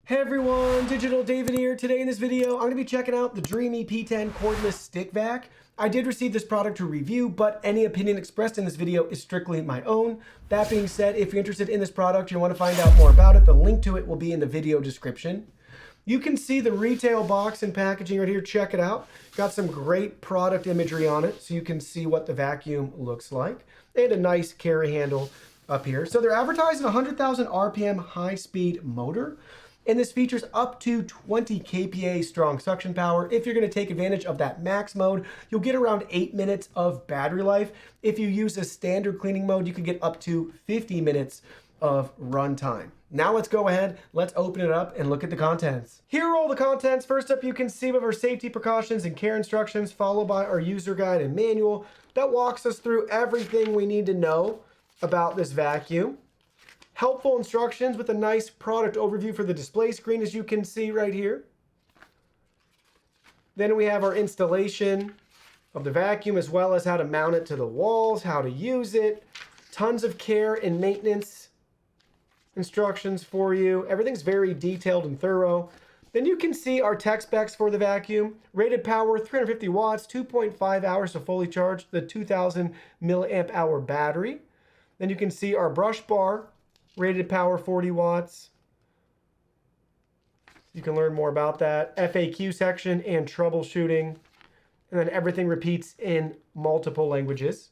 Hey everyone, Digital David here. Today in this video, I'm going to be checking out the Dreametech P10 Cordless Stick Vac. I did receive this product to review, but any opinion expressed in this video is strictly my own. That being said, if you're interested in this product, you want to find out more about it, the link to it will be in the video description. You can see the retail box and packaging right here. Check it out. Got some great product imagery on it, so you can see what the vacuum looks like. And a nice carry handle up here. So they're advertising a 100,000 RPM high-speed motor. And this features up to 20 kPa strong suction power. If you're going to take advantage of that max mode, you'll get around 8 minutes of battery life. If you use a standard cleaning mode, you can get up to 50 minutes of runtime. Now let's go ahead, let's open it up and look at the contents. Here are all the contents. First up, you can see we have our safety precautions and care instructions, followed by our user guide and manual that walks us through everything we need to know about this vacuum. Helpful instructions with a nice product overview for the display screen, as you can see right here. Then we have our installation of the vacuum, as well as how to mount it to the walls, how to use it, tons of care and maintenance instructions for you. Everything's very detailed and thorough. Then you can see our tech specs for the vacuum. Rated power, 350 watts, 2.5 hours to fully charge the 2000 milliamp hour battery. Then you can see our brush bar. Rated power 40 watts. You can learn more about that. FAQ section and troubleshooting. And then everything repeats in multiple languages.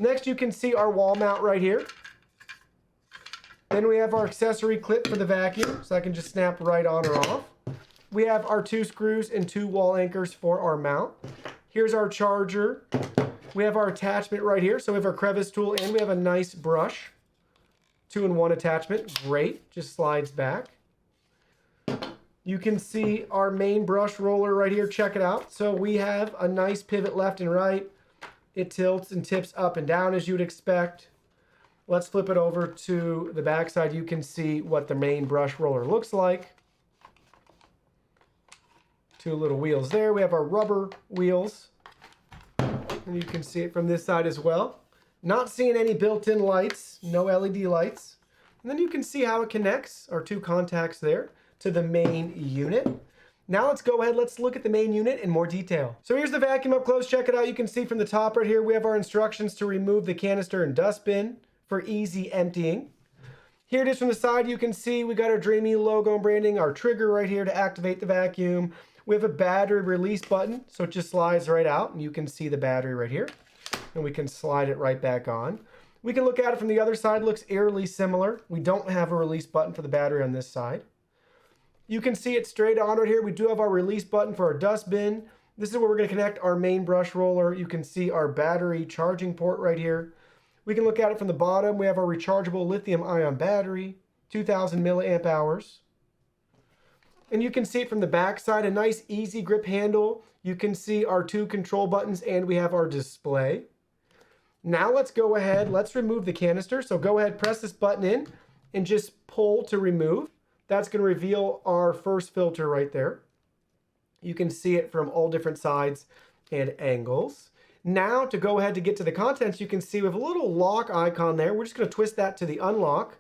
Next, you can see our wall mount right here. Then we have our accessory clip for the vacuum, so I can just snap right on or off. We have our 2 screws and 2 wall anchors for our mount. Here's our charger. We have our attachment right here. So we have our crevice tool and we have a nice brush. 2-in-1 attachment, great, just slides back. You can see our main brush roller right here, check it out. So we have a nice pivot left and right. It tilts and tips up and down as you'd expect. Let's flip it over to the back side. You can see what the main brush roller looks like. 2 little wheels there. We have our rubber wheels. And you can see it from this side as well. Not seeing any built-in lights, no LED lights. And then you can see how it connects, our 2 contacts there, to the main unit. Now let's go ahead, let's look at the main unit in more detail. So here's the vacuum up close, check it out. You can see from the top right here, we have our instructions to remove the canister and dustbin for easy emptying. Here it is from the side, you can see we got our Dreamy logo and branding, our trigger right here to activate the vacuum. We have a battery release button, so it just slides right out, and you can see the battery right here. And we can slide it right back on. We can look at it from the other side, looks eerily similar. We don't have a release button for the battery on this side. You can see it straight on right here. We do have our release button for our dustbin. This is where we're gonna connect our main brush roller. You can see our battery charging port right here. We can look at it from the bottom. We have our rechargeable lithium ion battery, 2000 milliamp hours. And you can see it from the back side, a nice easy grip handle. You can see our 2 control buttons and we have our display. Now let's go ahead, let's remove the canister. So go ahead, press this button in and just pull to remove. That's gonna reveal our first filter right there. You can see it from all different sides and angles. Now to go ahead to get to the contents, you can see we have a little lock icon there. We're just gonna twist that to the unlock.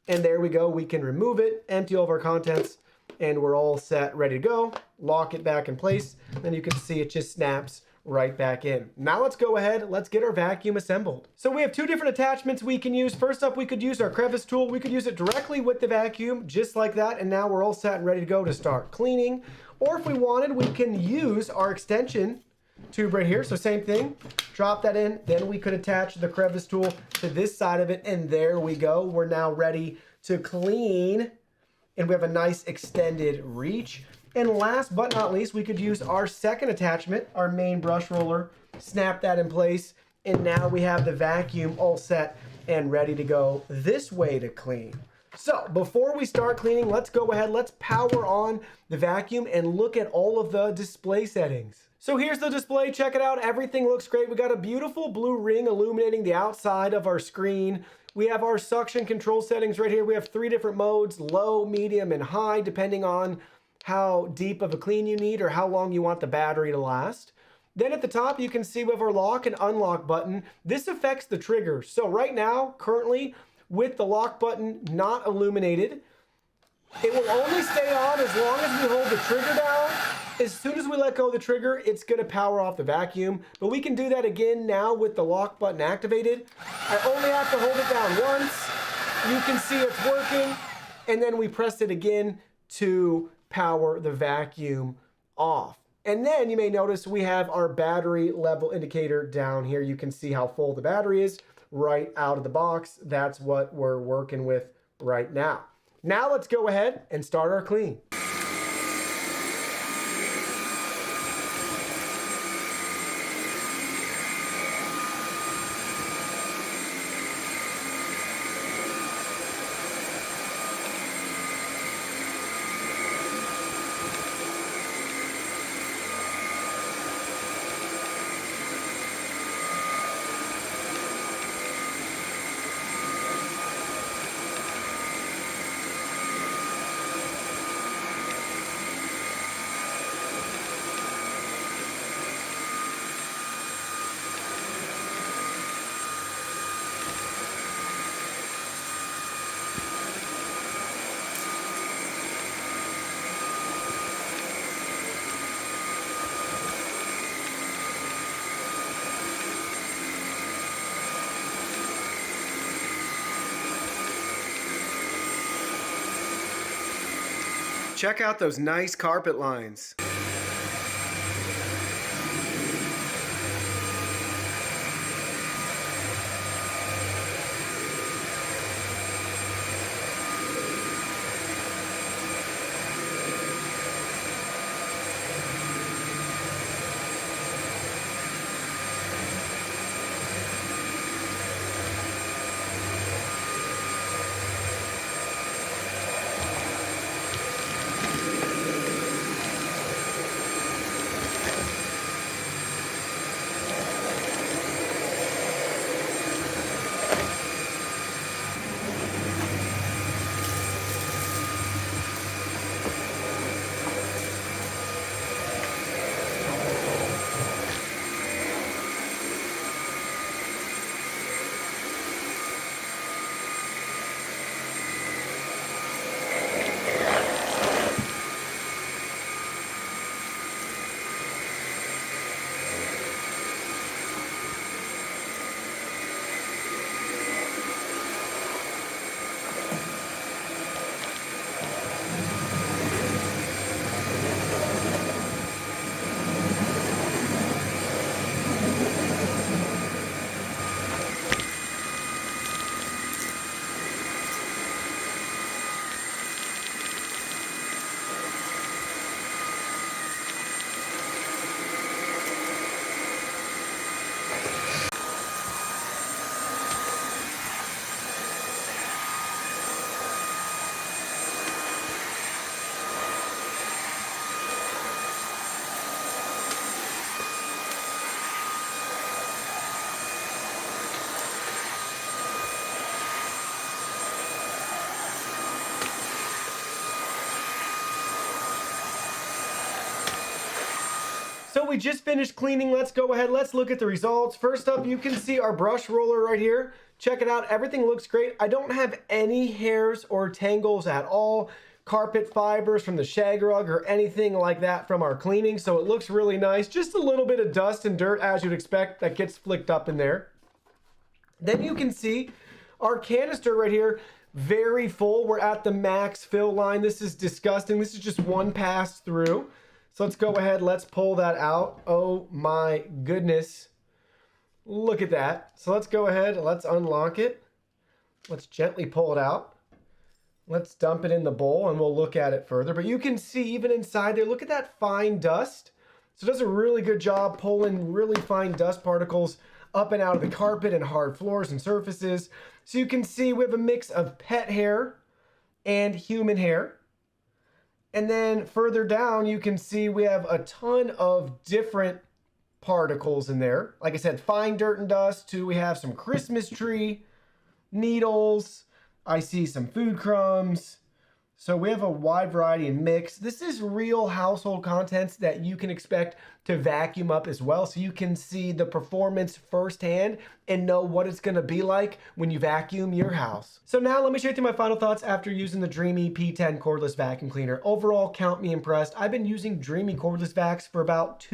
And there we go, we can remove it, empty all of our contents, and we're all set, ready to go. Lock it back in place. Then you can see it just snaps right back in. Now let's go ahead, let's get our vacuum assembled. So we have 2 different attachments we can use. First up, we could use our crevice tool. We could use it directly with the vacuum, just like that, and now we're all set and ready to go to start cleaning. Or if we wanted, we can use our extension tube right here. So same thing, drop that in, then we could attach the crevice tool to this side of it, and there we go. We're now ready to clean, and we have a nice extended reach. And last but not least, we could use our second attachment, our main brush roller, snap that in place, and now we have the vacuum all set and ready to go this way to clean. So before we start cleaning, let's go ahead, let's power on the vacuum and look at all of the display settings. So here's the display, check it out, everything looks great. We got a beautiful blue ring illuminating the outside of our screen. We have our suction control settings right here. We have 3 different modes, low, medium, and high, depending on how deep of a clean you need or how long you want the battery to last. Then at the top, you can see we have our lock and unlock button. This affects the trigger. So right now, currently, with the lock button not illuminated, It will only stay on as long as we hold the trigger down. As soon as we let go of the trigger, it's gonna power off the vacuum, but we can do that again now with the lock button activated. I only have to hold it down once. You can see it's working, and then we press it again to power the vacuum off. And then you may notice we have our battery level indicator down here. You can see how full the battery is right out of the box. That's what we're working with right now. Now let's go ahead and start our clean. Check out those nice carpet lines. So we just finished cleaning. Let's go ahead. Let's look at the results. First up, you can see our brush roller right here. Check it out. Everything looks great. I don't have any hairs or tangles at all. Carpet fibers from the shag rug or anything like that from our cleaning. So it looks really nice. Just a little bit of dust and dirt, as you'd expect, that gets flicked up in there. Then you can see our canister right here, very full. We're at the max fill line. This is disgusting. This is just one pass through. So let's go ahead, let's pull that out. Oh my goodness. Look at that. So let's go ahead, let's unlock it. Let's gently pull it out. Let's dump it in the bowl and we'll look at it further. But you can see even inside there, look at that fine dust. So it does a really good job pulling really fine dust particles up and out of the carpet and hard floors and surfaces. So you can see we have a mix of pet hair and human hair. And then further down, you can see we have a ton of different particles in there. Like I said, fine dirt and dust too. We have some Christmas tree, needles. I see some food crumbs, So we have a wide variety of mix. This is real household contents that you can expect to vacuum up as well. So you can see the performance firsthand and know what it's gonna be like when you vacuum your house. So now let me share with you my final thoughts after using the Dreamy P10 Cordless Vacuum Cleaner. Overall, count me impressed. I've been using Dreamy Cordless Vacs for about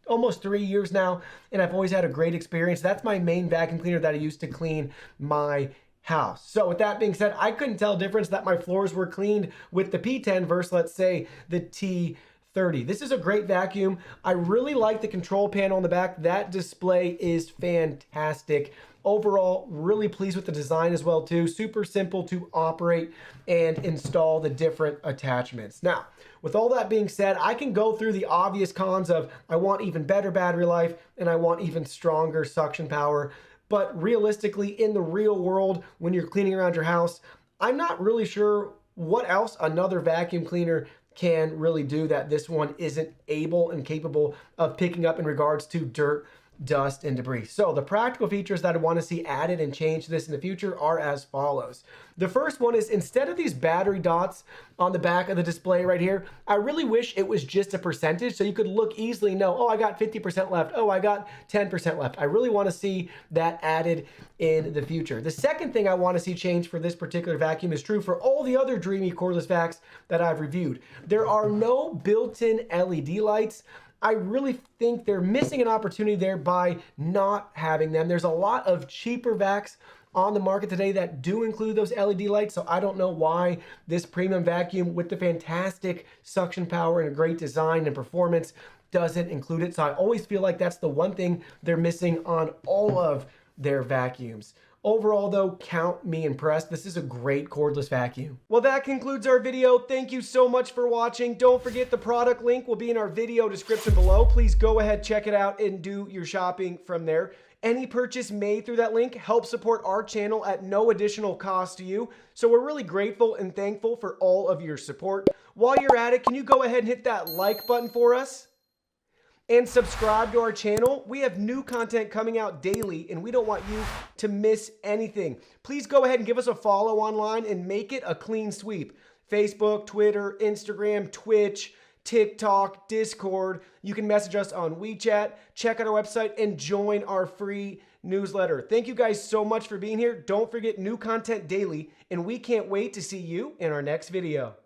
almost 3 years now, and I've always had a great experience. That's my main vacuum cleaner that I use to clean my house. So with that being said, I couldn't tell a difference that my floors were cleaned with the P10 versus, let's say, the T30. This is a great vacuum. I really like the control panel on the back. That display is fantastic. Overall, really pleased with the design as well too. Super simple to operate and install the different attachments. Now, with all that being said, I can go through the obvious cons of I want even better battery life and I want even stronger suction power. But realistically, in the real world, when you're cleaning around your house, I'm not really sure what else another vacuum cleaner can really do that this one isn't able and capable of picking up in regards to dirt, dust, and debris. So the practical features that I want to see added and change to this in the future are as follows. The first one is, instead of these battery dots on the back of the display right here, I really wish it was just a percentage so you could look easily know, oh, I got 50% left. Oh, I got 10% left. I really want to see that added in the future. The second thing I want to see change for this particular vacuum is true for all the other Dreamy cordless vacs that I've reviewed. There are no built-in LED lights. I really think they're missing an opportunity there by not having them. There's a lot of cheaper vacs on the market today that do include those LED lights, so I don't know why this premium vacuum with the fantastic suction power and a great design and performance doesn't include it. So I always feel like that's the one thing they're missing on all of their vacuums. Overall though, count me impressed. This is a great cordless vacuum. Well, that concludes our video. Thank you so much for watching. Don't forget the product link will be in our video description below. Please go ahead, check it out, and do your shopping from there. Any purchase made through that link helps support our channel at no additional cost to you. So we're really grateful and thankful for all of your support. While you're at it, can you go ahead and hit that like button for us? And subscribe to our channel. We have new content coming out daily and we don't want you to miss anything. Please go ahead and give us a follow online and make it a clean sweep. Facebook, Twitter, Instagram, Twitch, TikTok, Discord. You can message us on WeChat, check out our website, and join our free newsletter. Thank you guys so much for being here. Don't forget, new content daily, and we can't wait to see you in our next video.